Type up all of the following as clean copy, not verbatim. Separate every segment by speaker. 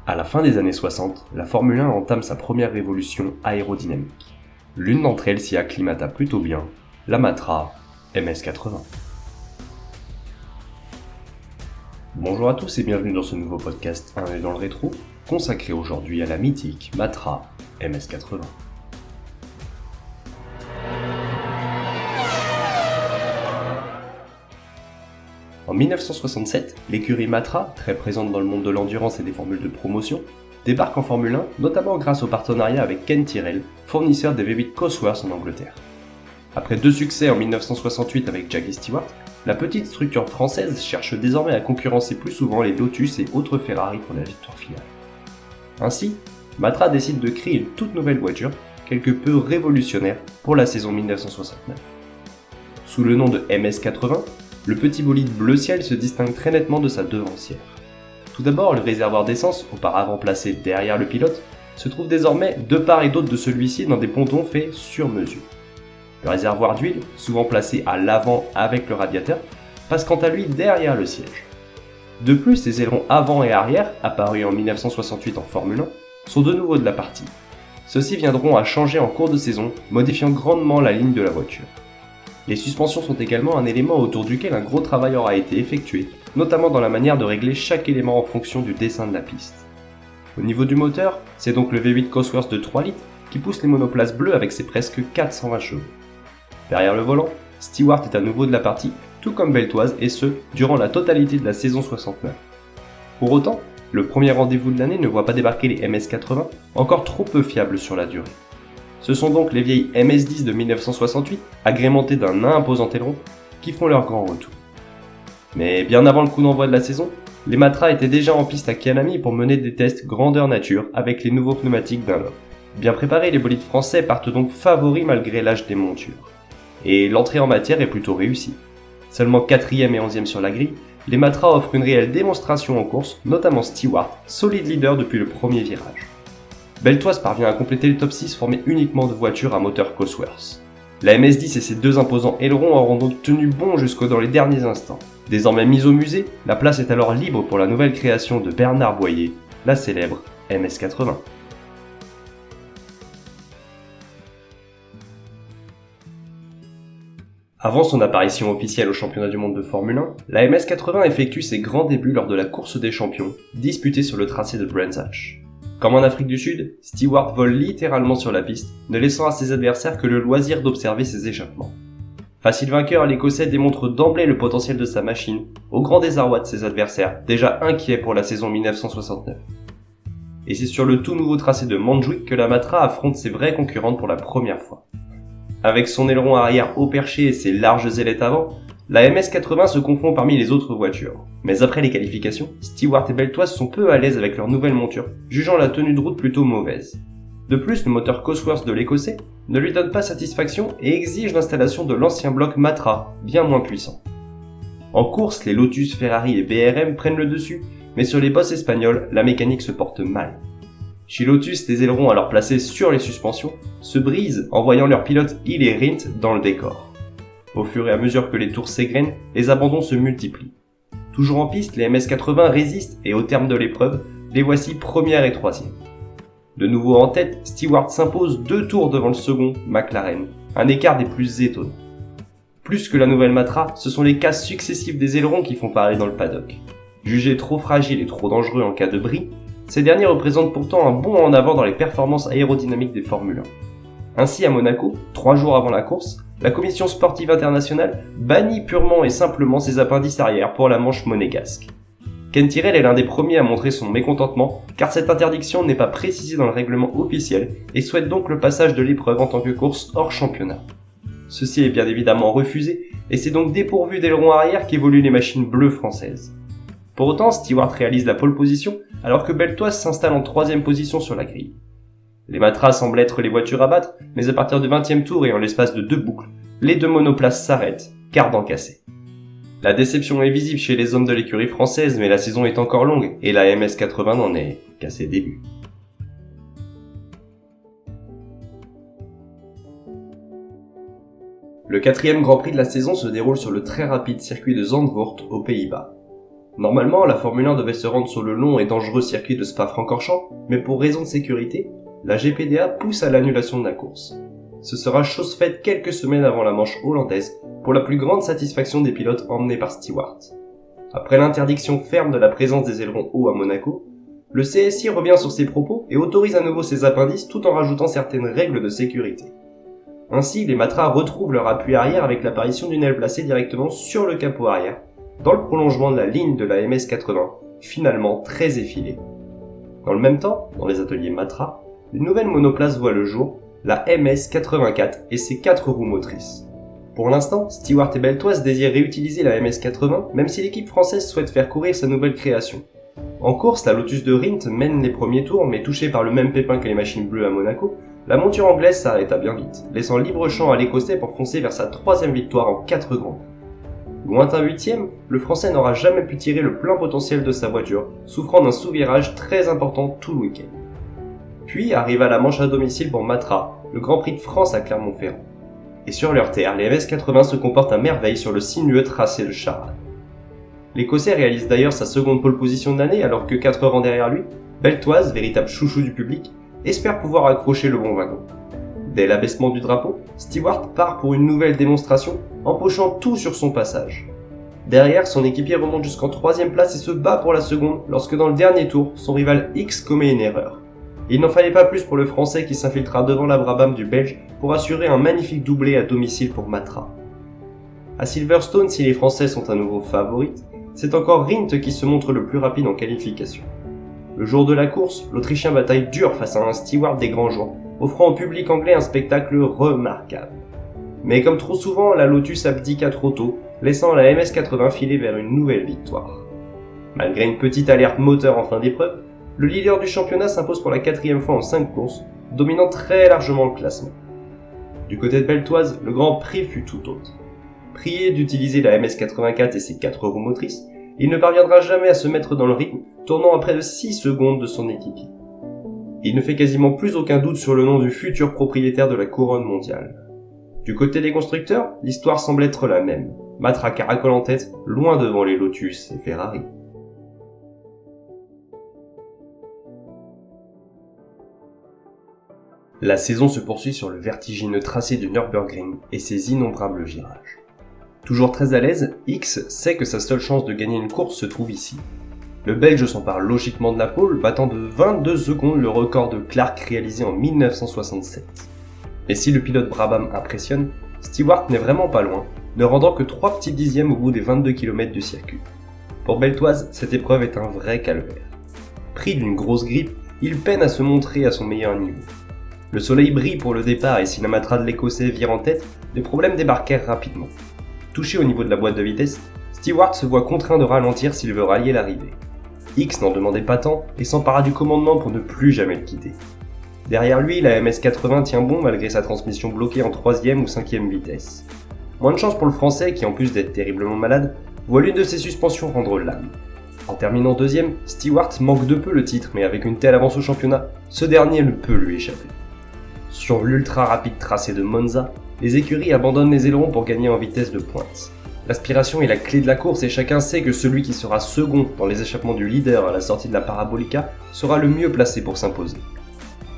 Speaker 1: À la fin des années 60, la Formule 1 entame sa première révolution aérodynamique. L'une d'entre elles s'y acclimata plutôt bien, la Matra MS80. Bonjour à tous et bienvenue dans ce nouveau podcast Un œil dans le rétro, consacré aujourd'hui à la mythique Matra MS80. En 1967, l'écurie Matra, très présente dans le monde de l'endurance et des formules de promotion, débarque en Formule 1, notamment grâce au partenariat avec Ken Tyrrell, fournisseur des V8 Cosworth en Angleterre. Après deux succès en 1968 avec Jackie Stewart, la petite structure française cherche désormais à concurrencer plus souvent les Lotus et autres Ferrari pour la victoire finale. Ainsi, Matra décide de créer une toute nouvelle voiture, quelque peu révolutionnaire pour la saison 1969. Sous le nom de MS80, le petit bolide bleu ciel se distingue très nettement de sa devancière. Tout d'abord, le réservoir d'essence, auparavant placé derrière le pilote, se trouve désormais de part et d'autre de celui-ci dans des pontons faits sur mesure. Le réservoir d'huile, souvent placé à l'avant avec le radiateur, passe quant à lui derrière le siège. De plus, les ailerons avant et arrière, apparus en 1968 en Formule 1, sont de nouveau de la partie. Ceux-ci viendront à changer en cours de saison, modifiant grandement la ligne de la voiture. Les suspensions sont également un élément autour duquel un gros travail aura été effectué, notamment dans la manière de régler chaque élément en fonction du dessin de la piste. Au niveau du moteur, c'est donc le V8 Cosworth de 3 litres qui pousse les monoplaces bleues avec ses presque 420 chevaux. Derrière le volant, Stewart est à nouveau de la partie, tout comme Beltoise, et ce, durant la totalité de la saison 69. Pour autant, le premier rendez-vous de l'année ne voit pas débarquer les MS80, encore trop peu fiables sur la durée. Ce sont donc les vieilles MS10 de 1968, agrémentées d'un imposant aileron, qui font leur grand retour. Mais bien avant le coup d'envoi de la saison, les Matra étaient déjà en piste à Kianami pour mener des tests grandeur nature avec les nouveaux pneumatiques Dunlop. Bien préparés, les bolides français partent donc favoris malgré l'âge des montures. Et l'entrée en matière est plutôt réussie. Seulement 4e et 11e sur la grille, les Matra offrent une réelle démonstration en course, notamment Stewart, solide leader depuis le premier virage. Beltoise parvient à compléter le top 6 formé uniquement de voitures à moteur Cosworth. La MS10 et ses deux imposants ailerons auront donc tenu bon jusqu'au dans les derniers instants. Désormais mise au musée, la place est alors libre pour la nouvelle création de Bernard Boyer, la célèbre MS80. Avant son apparition officielle au championnat du monde de Formule 1, la MS80 effectue ses grands débuts lors de la course des champions, disputée sur le tracé de Brands Hatch. Comme en Afrique du Sud, Stewart vole littéralement sur la piste, ne laissant à ses adversaires que le loisir d'observer ses échappements. Facile vainqueur, l'Écossais démontre d'emblée le potentiel de sa machine, au grand désarroi de ses adversaires, déjà inquiets pour la saison 1969. Et c'est sur le tout nouveau tracé de Montjuic que la Matra affronte ses vraies concurrentes pour la première fois. Avec son aileron arrière haut perché et ses larges ailettes avant, la MS80 se confond parmi les autres voitures. Mais après les qualifications, Stewart et Beltoise sont peu à l'aise avec leur nouvelle monture, jugeant la tenue de route plutôt mauvaise. De plus, le moteur Cosworth de l'Écossais ne lui donne pas satisfaction et exige l'installation de l'ancien bloc Matra, bien moins puissant. En course, les Lotus, Ferrari et BRM prennent le dessus, mais sur les bosses espagnols, la mécanique se porte mal. Chez Lotus, les ailerons alors placés sur les suspensions se brisent en voyant leurs pilotes Hill et Rindt dans le décor. Au fur et à mesure que les tours s'égrènent, les abandons se multiplient. Toujours en piste, les MS80 résistent et au terme de l'épreuve, les voici première et troisième. De nouveau en tête, Stewart s'impose 2 tours devant le second, McLaren, un écart des plus étonnants. Plus que la nouvelle Matra, ce sont les casses successives des ailerons qui font parler dans le paddock. Jugés trop fragiles et trop dangereux en cas de bris, ces derniers représentent pourtant un bond en avant dans les performances aérodynamiques des Formule 1. Ainsi, à Monaco, 3 jours avant la course, la Commission sportive internationale bannit purement et simplement ses appendices arrière pour la manche monégasque. Ken Tyrrell est l'un des premiers à montrer son mécontentement, car cette interdiction n'est pas précisée dans le règlement officiel et souhaite donc le passage de l'épreuve en tant que course hors championnat. Ceci est bien évidemment refusé, et c'est donc dépourvu d'aileron arrière qu'évoluent les machines bleues françaises. Pour autant, Stewart réalise la pole position, alors que Beltoise s'installe en 3e position sur la grille. Les Matra semblent être les voitures à battre, mais à partir du 20e tour et en l'espace de 2 boucles, les deux monoplaces s'arrêtent, cardan cassé. La déception est visible chez les hommes de l'écurie française, mais la saison est encore longue, et la MS80 n'en est qu'à ses débuts. Le 4e Grand Prix de la saison se déroule sur le très rapide circuit de Zandvoort aux Pays-Bas. Normalement, la Formule 1 devait se rendre sur le long et dangereux circuit de Spa-Francorchamps, mais pour raison de sécurité, la GPDA pousse à l'annulation de la course. Ce sera chose faite quelques semaines avant la manche hollandaise, pour la plus grande satisfaction des pilotes emmenés par Stewart. Après l'interdiction ferme de la présence des ailerons hauts à Monaco, le CSI revient sur ses propos et autorise à nouveau ses appendices tout en rajoutant certaines règles de sécurité. Ainsi, les Matra retrouvent leur appui arrière avec l'apparition d'une aile placée directement sur le capot arrière, dans le prolongement de la ligne de la MS-80, finalement très effilée. Dans le même temps, dans les ateliers Matra, une nouvelle monoplace voit le jour, la MS-84 et ses 4 roues motrices. Pour l'instant, Stewart et Beltoise désirent réutiliser la MS-80, même si l'équipe française souhaite faire courir sa nouvelle création. En course, la Lotus de Rindt mène les premiers tours, mais touchée par le même pépin que les machines bleues à Monaco, la monture anglaise s'arrêta bien vite, laissant libre champ à l'Écossais pour foncer vers sa 3e victoire en 4 grands. Lointain 8e, le Français n'aura jamais pu tirer le plein potentiel de sa voiture, souffrant d'un sous-virage très important tout le week-end. Puis arriva la manche à domicile pour Matra, le Grand Prix de France à Clermont-Ferrand. Et sur leur terre, les MS-80 se comportent à merveille sur le sinueux tracé de Charade. L'Écossais réalise d'ailleurs sa seconde pole position de l'année alors que 4 rangs derrière lui, Beltoise, véritable chouchou du public, espère pouvoir accrocher le bon wagon. Dès l'abaissement du drapeau, Stewart part pour une nouvelle démonstration, empochant tout sur son passage. Derrière, son équipier remonte jusqu'en 3e place et se bat pour la seconde lorsque dans le dernier tour, son rival X commet une erreur. Il n'en fallait pas plus pour le Français qui s'infiltra devant la Brabham du Belge pour assurer un magnifique doublé à domicile pour Matra. À Silverstone, si les Français sont à nouveau favorites, c'est encore Rindt qui se montre le plus rapide en qualification. Le jour de la course, l'Autrichien bataille dur face à un Stewart des grands jours, offrant au public anglais un spectacle remarquable. Mais comme trop souvent, la Lotus abdiqua trop tôt, laissant la MS-80 filer vers une nouvelle victoire. Malgré une petite alerte moteur en fin d'épreuve, le leader du championnat s'impose pour la 4e fois en 5 courses, dominant très largement le classement. Du côté de Beltoise, le Grand Prix fut tout autre. Prié d'utiliser la MS-84 et ses 4 roues motrices, il ne parviendra jamais à se mettre dans le rythme, tournant à près de 6 secondes de son équipier. Il ne fait quasiment plus aucun doute sur le nom du futur propriétaire de la couronne mondiale. Du côté des constructeurs, l'histoire semble être la même. Matra caracole en tête, loin devant les Lotus et Ferrari. La saison se poursuit sur le vertigineux tracé du Nürburgring et ses innombrables virages. Toujours très à l'aise, X sait que sa seule chance de gagner une course se trouve ici. Le Belge s'empare logiquement de la pole, battant de 22 secondes le record de Clark réalisé en 1967. Et si le pilote Brabham impressionne, Stewart n'est vraiment pas loin, ne rendant que 3 petits dixièmes au bout des 22 km du circuit. Pour Beltoise, cette épreuve est un vrai calvaire. Pris d'une grosse grippe, il peine à se montrer à son meilleur niveau. Le soleil brille pour le départ et si la Matra de l'Écossais vire en tête, les problèmes débarquèrent rapidement. Touché au niveau de la boîte de vitesse, Stewart se voit contraint de ralentir s'il veut rallier l'arrivée. X n'en demandait pas tant et s'empara du commandement pour ne plus jamais le quitter. Derrière lui, la MS-80 tient bon malgré sa transmission bloquée en 3e ou 5e vitesse. Moins de chance pour le Français qui, en plus d'être terriblement malade, voit l'une de ses suspensions rendre l'âme. En terminant 2e, Stewart manque de peu le titre, mais avec une telle avance au championnat, ce dernier ne peut lui échapper. Sur l'ultra rapide tracé de Monza, les écuries abandonnent les ailerons pour gagner en vitesse de pointe. L'aspiration est la clé de la course et chacun sait que celui qui sera second dans les échappements du leader à la sortie de la Parabolica sera le mieux placé pour s'imposer.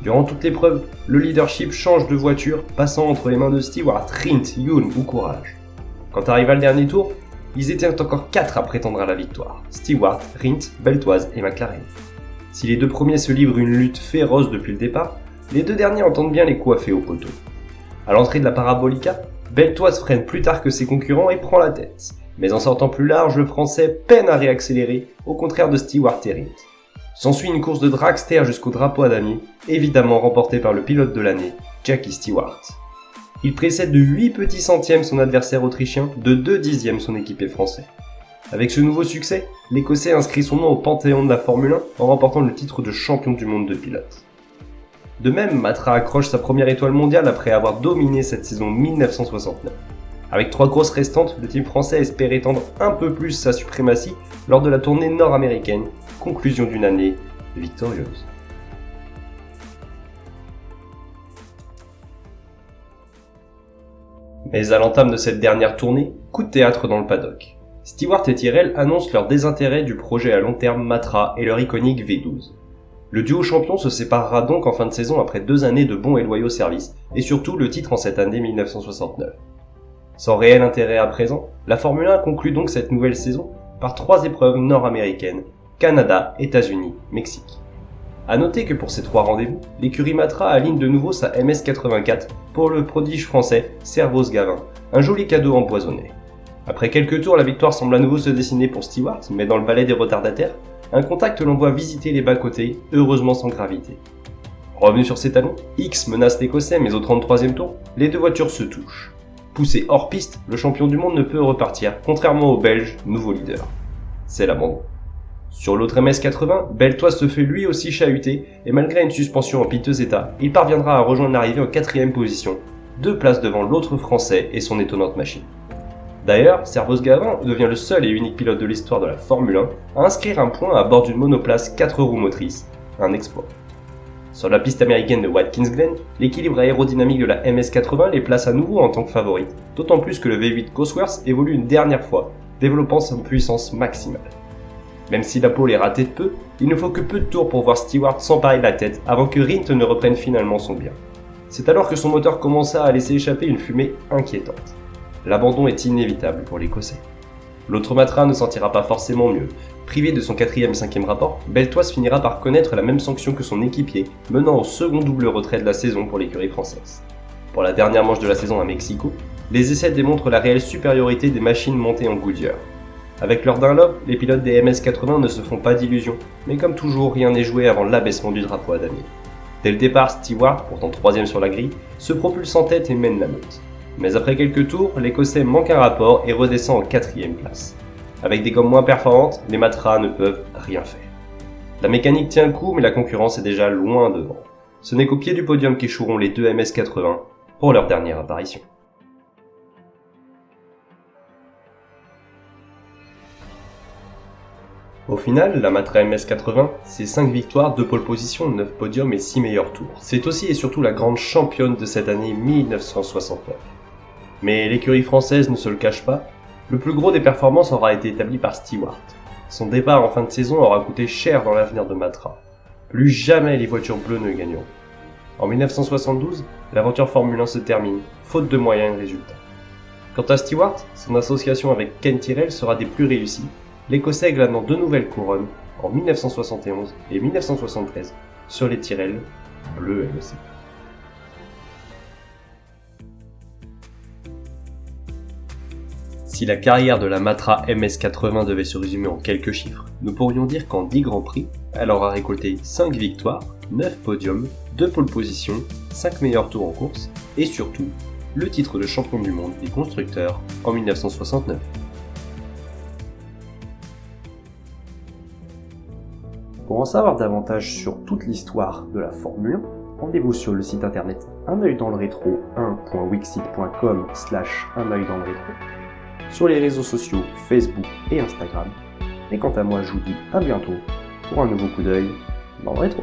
Speaker 1: Durant toute l'épreuve, le leadership change de voiture, passant entre les mains de Stewart, Rindt, Hulme ou Courage. Quand arriva le dernier tour, ils étaient encore 4 à prétendre à la victoire, Stewart, Rindt, Beltoise et McLaren. Si les 2 premiers se livrent une lutte féroce depuis le départ, les 2 derniers entendent bien les coiffer au poteau. À l'entrée de la Parabolica, Beltoise freine plus tard que ses concurrents et prend la tête. Mais en sortant plus large, le Français peine à réaccélérer, au contraire de Stewart et Rindt. S'ensuit une course de dragster jusqu'au drapeau à damier, évidemment remportée par le pilote de l'année, Jackie Stewart. Il précède de 8 petits centièmes son adversaire autrichien, de 2 dixièmes son équipier français. Avec ce nouveau succès, l'Écossais inscrit son nom au panthéon de la Formule 1 en remportant le titre de champion du monde de pilote. De même, Matra accroche sa première étoile mondiale après avoir dominé cette saison 1969. Avec 3 courses restantes, le team français espère étendre un peu plus sa suprématie lors de la tournée nord-américaine, conclusion d'une année victorieuse. Mais à l'entame de cette dernière tournée, coup de théâtre dans le paddock. Stewart et Tyrrell annoncent leur désintérêt du projet à long terme Matra et leur iconique V12. Le duo champion se séparera donc en fin de saison après 2 années de bons et loyaux services, et surtout le titre en cette année 1969. Sans réel intérêt à présent, la Formule 1 conclut donc cette nouvelle saison par 3 épreuves nord-américaines, Canada, États-Unis, Mexique. A noter que pour ces 3 rendez-vous, l'écurie Matra aligne de nouveau sa MS84 pour le prodige français Servoz Gavin, un joli cadeau empoisonné. Après quelques tours, la victoire semble à nouveau se dessiner pour Stewart, mais dans le balai des retardataires, un contact l'envoie visiter les bas-côtés, heureusement sans gravité. Revenu sur ses talons, X menace l'Écossais, mais au 33e tour, les 2 voitures se touchent. Poussé hors piste, le champion du monde ne peut repartir, contrairement au Belge, nouveau leader. C'est l'abandon. Sur l'autre MS80, Beltoise se fait lui aussi chahuter, et malgré une suspension en piteux état, il parviendra à rejoindre l'arrivée en 4ème position, 2 places devant l'autre français et son étonnante machine. D'ailleurs, Servoz Gavin devient le seul et unique pilote de l'histoire de la Formule 1 à inscrire un point à bord d'une monoplace 4 roues motrices, un exploit. Sur la piste américaine de Watkins Glen, l'équilibre aérodynamique de la MS80 les place à nouveau en tant que favorites, d'autant plus que le V8 Cosworth évolue une dernière fois, développant sa puissance maximale. Même si la pole est ratée de peu, il ne faut que peu de tours pour voir Stewart s'emparer de la tête avant que Rindt ne reprenne finalement son bien. C'est alors que son moteur commença à laisser échapper une fumée inquiétante. L'abandon est inévitable pour l'Écossais. L'autre Matra ne s'en tirera pas forcément mieux. Privé de son 4e et 5e rapport, Beltoise finira par connaître la même sanction que son équipier, menant au second double retrait de la saison pour l'écurie française. Pour la dernière manche de la saison à Mexico, les essais démontrent la réelle supériorité des machines montées en Goodyear. Avec leur Dunlop, les pilotes des MS80 ne se font pas d'illusions, mais comme toujours, rien n'est joué avant l'abaissement du drapeau à damier. Dès le départ, Stewart, pourtant 3e sur la grille, se propulse en tête et mène la meute. Mais après quelques tours, l'Écossais manque un rapport et redescend en 4e place. Avec des gommes moins performantes, les Matra ne peuvent rien faire. La mécanique tient le coup, mais la concurrence est déjà loin devant. Ce n'est qu'au pied du podium qu'échoueront les 2 MS80 pour leur dernière apparition. Au final, la Matra MS80, c'est 5 victoires, 2 pole positions, 9 podiums et 6 meilleurs tours. C'est aussi et surtout la grande championne de cette année 1969. Mais l'écurie française ne se le cache pas, le plus gros des performances aura été établi par Stewart. Son départ en fin de saison aura coûté cher dans l'avenir de Matra. Plus jamais les voitures bleues ne gagneront. En 1972, l'aventure Formule 1 se termine, faute de moyens et de résultats. Quant à Stewart, son association avec Ken Tyrrell sera des plus réussies, l'Écossais glanant 2 nouvelles couronnes en 1971 et 1973 sur les Tyrrell, bleus elles aussi. Si la carrière de la Matra MS80 devait se résumer en quelques chiffres, nous pourrions dire qu'en 10 Grands Prix, elle aura récolté 5 victoires, 9 podiums, 2 pole positions, 5 meilleurs tours en course, et surtout, le titre de champion du monde des constructeurs en 1969. Pour en savoir davantage sur toute l'histoire de la Formule 1, rendez-vous sur le site internet unoeildanslerétro 1.wixit.com/unoeildanslerétro, sur les réseaux sociaux Facebook et Instagram. Et quant à moi, je vous dis à bientôt pour un nouveau coup d'œil dans le rétro.